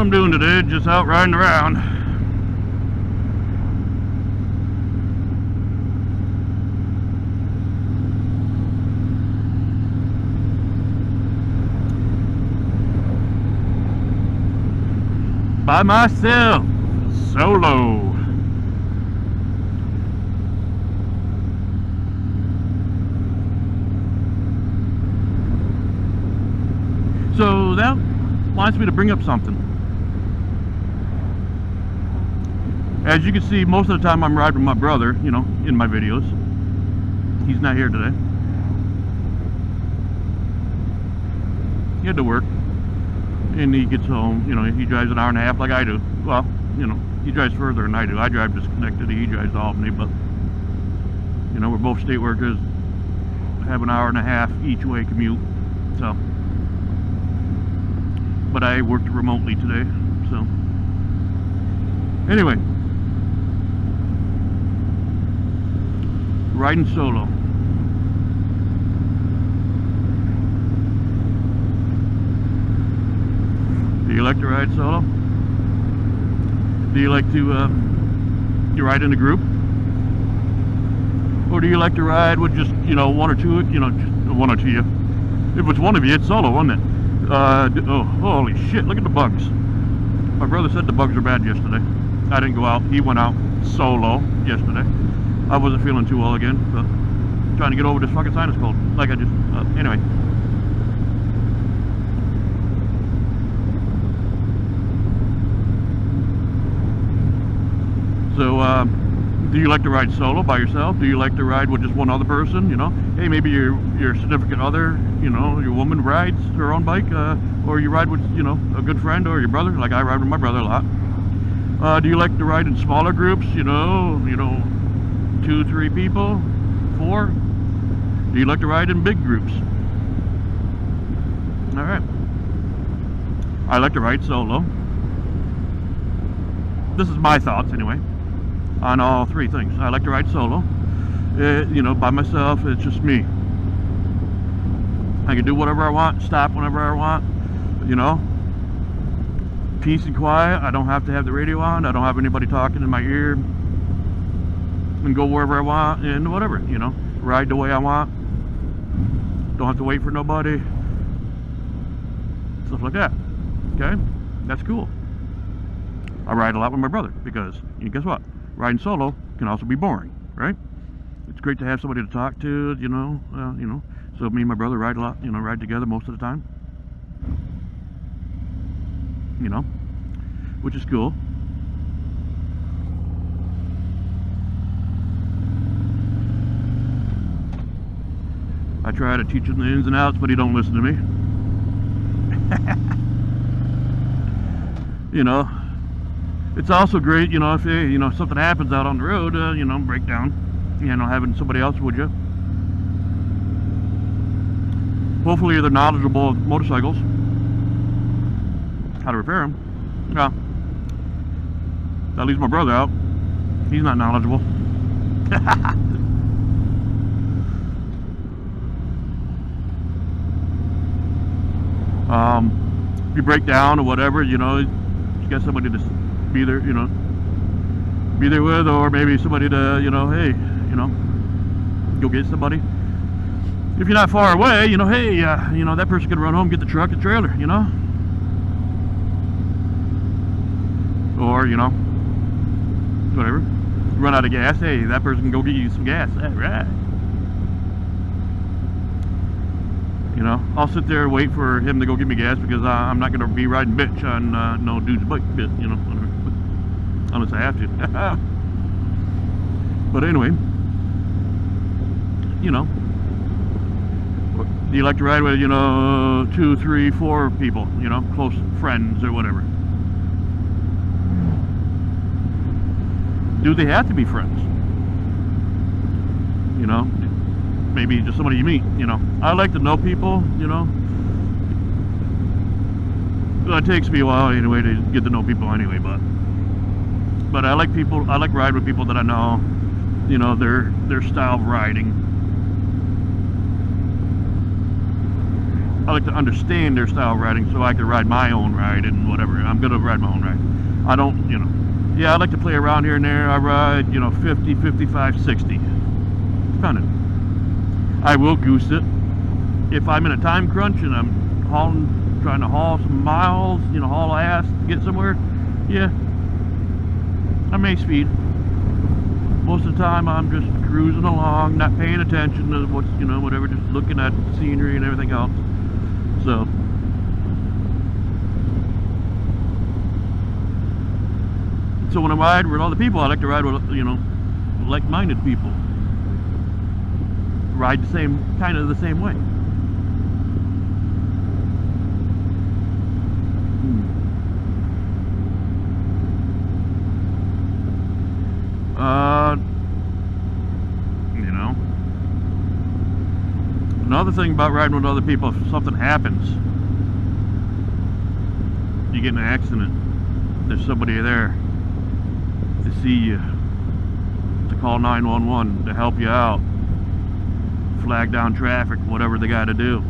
what I'm doing today, just out riding around. By myself, solo. So that wants me to bring up something. As you can see, most of the time I'm riding with my brother, you know, in my videos. He's not here today. He had to work. And he gets home, you know, he drives an hour and a half like I do. Well, you know, he drives further than I do. I drive to Schenectady, he drives to Albany, but, you know, we're both state workers, have an hour and a half each way commute, so. But I worked remotely today, so. Anyway. Riding solo. Do you like to ride solo? Do you like to you ride in a group? Or do you like to ride with just, you know, one or two, you know, just one or two of you? If it's one of you, it's solo, isn't it? Oh, holy shit, look at the bugs. My brother said the bugs were bad yesterday. I didn't go out. He went out solo yesterday. I wasn't feeling too well again, but trying to get over this fucking sinus cold. Like I just, anyway. So, do you like to ride solo by yourself? Do you like to ride with just one other person, you know? Hey, maybe your significant other, you know, your woman rides her own bike, or you ride with, you know, a good friend or your brother, like I ride with my brother a lot. Do you like to ride in smaller groups, you know, 2, 3 people, 4? Do you like to ride in big groups? All right. I like to ride solo. This is my thoughts anyway. On all 3 things. I like to ride solo. You know, by myself, it's just me. I can do whatever I want, stop whenever I want, you know. Peace and quiet. I don't have to have the radio on. I don't have anybody talking in my ear. And go wherever I want and whatever, you know. Ride the way I want. Don't have to wait for nobody. Stuff like that. Okay? That's cool. I ride a lot with my brother because, guess what? Riding solo can also be boring, right? It's great to have somebody to talk to, you know. So me and my brother ride a lot, you know, ride together most of the time. You know, which is cool. I try to teach him the ins and outs, but he don't listen to me. You know. It's also great, you know, if you know something happens out on the road, you know, breakdown, you know, having somebody else with you. Hopefully they're knowledgeable of motorcycles, how to repair them. Yeah, that leaves my brother out. He's not knowledgeable. If you break down or whatever, you know, you got somebody to be there, you know, be there with, or maybe somebody to, you know, hey, you know, go get somebody. If you're not far away, you know, hey, you know, that person can run home, get the truck and trailer, you know, or, you know, whatever, run out of gas, hey, that person can go get you some gas. All right. You know, I'll sit there and wait for him to go get me gas because I'm not going to be riding bitch on no dude's bike, you know, whatever. Unless I have to. But anyway, you know, do you like to ride with, you know, 2, 3, 4 people, you know, close friends or whatever? Do they have to be friends? You know, maybe just somebody you meet, you know. I like to know people, you know. Well, it takes me a while anyway to get to know people anyway, but I like people, I like riding with people that I know, you know, their style of riding. I like to understand their style of riding so I can ride my own ride and whatever. I'm gonna ride my own ride. I don't, you know. Yeah, I like to play around here and there. I ride, you know, 50, 55, 60. Depending. I will goose it. If I'm in a time crunch and I'm trying to haul some miles, you know, haul ass to get somewhere, yeah, I may speed. Most of the time I'm just cruising along, not paying attention to what's, you know, whatever, just looking at scenery and everything else. So when I ride with other people, I like to ride with, you know, like-minded people. Ride the same, kind of the same way. You know, another thing about riding with other people, if something happens, you get in an accident, there's somebody there to see you, to call 911, to help you out, flag down traffic, whatever they got to do.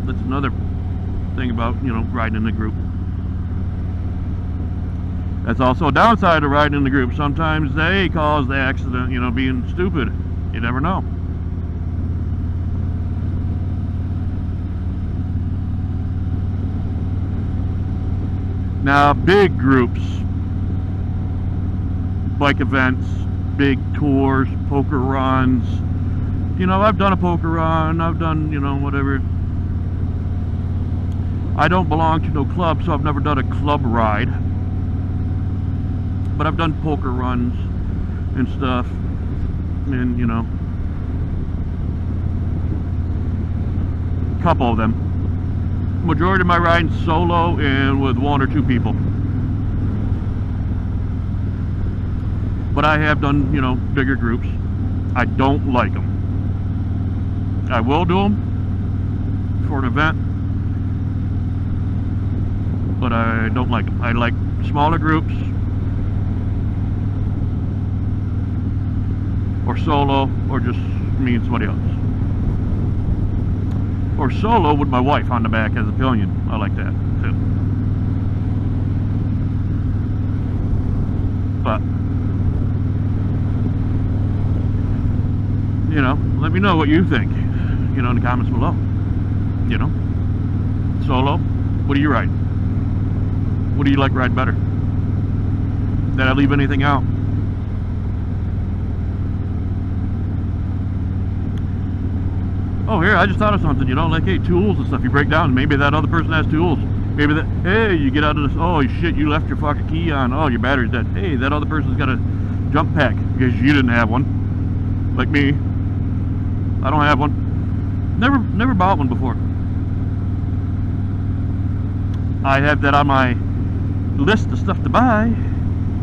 That's another thing about, you know, riding in a group. That's also a downside of riding in the group. Sometimes they cause the accident, you know, being stupid. You never know. Now, big groups, bike events, big tours, poker runs. You know, I've done a poker run, I've done, you know, whatever. I don't belong to no club, so I've never done a club ride. But I've done poker runs and stuff, and, you know, a couple of them. Majority of my riding solo and with one or two people. But I have done, you know, bigger groups. I don't like them. I will do them for an event, but I don't like them. I like smaller groups, or solo, or just me and somebody else. Or solo with my wife on the back as a pillion. I like that too. But, you know, let me know what you think, you know, in the comments below. You know, solo, what do you ride? What do you like ride better? Did I leave anything out? Oh, here, I just thought of something, you know, like, hey, tools and stuff, you break down, maybe that other person has tools. Maybe that, hey, you get out of this, oh shit, you left your fucking key on, oh, your battery's dead. Hey, that other person's got a jump pack, because you didn't have one. Like me. I don't have one. Never bought one before. I have that on my list of stuff to buy,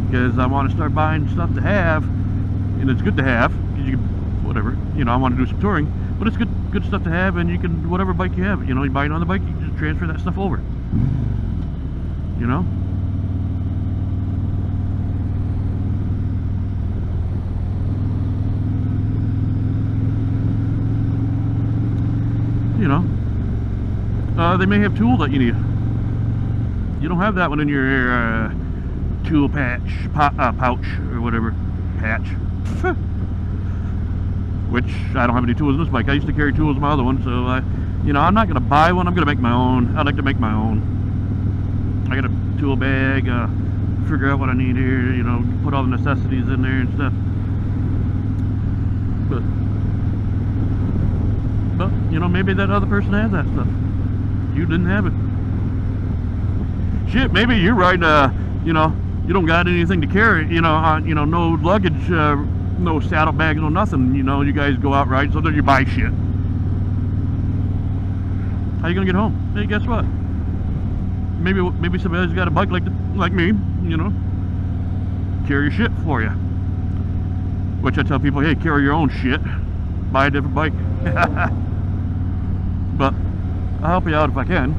because I want to start buying stuff to have, and it's good to have, because you can, whatever, you know, I want to do some touring. But it's good stuff to have, and you can, whatever bike you have, you know, you buy another bike, you can just transfer that stuff over. You know? You know? They may have tools that you need. You don't have that one in your tool pouch, or whatever. Patch. Which I don't have any tools in this bike. I used to carry tools in my other one, so you know, I'm not gonna buy one. I'm gonna make my own. I like to make my own. I got a tool bag. Figure out what I need here. You know, put all the necessities in there and stuff. But you know, maybe that other person has that stuff. You didn't have it. Shit, maybe you're riding. You know, you don't got anything to carry. You know, you know, no luggage. No saddlebags, no nothing. You know, you guys go out riding, so then you buy shit. How you gonna get home? Hey, guess what? Maybe somebody's got a bike like me. You know, carry your shit for you. Which I tell people, hey, carry your own shit. Buy a different bike. But I'll help you out if I can.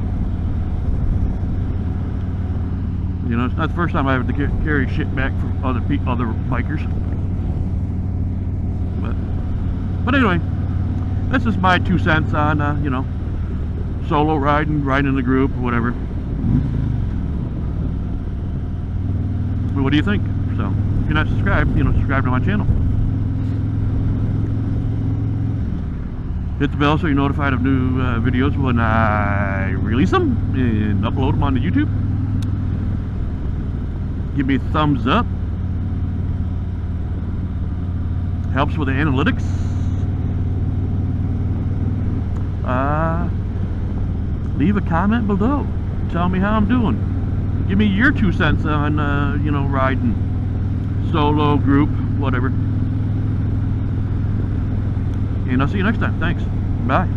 You know, it's not the first time I have to carry shit back from other bikers. But anyway, this is my 2 cents on, you know, solo riding, riding in a group, whatever. But what do you think? So, if you're not subscribed, subscribe to my channel. Hit the bell so you're notified of new videos when I release them and upload them onto YouTube. Give me a thumbs up. Helps with the analytics. Leave a comment below. Tell me how I'm doing. Give me your 2 cents on, riding. Solo, group, whatever. And I'll see you next time. Thanks. Bye.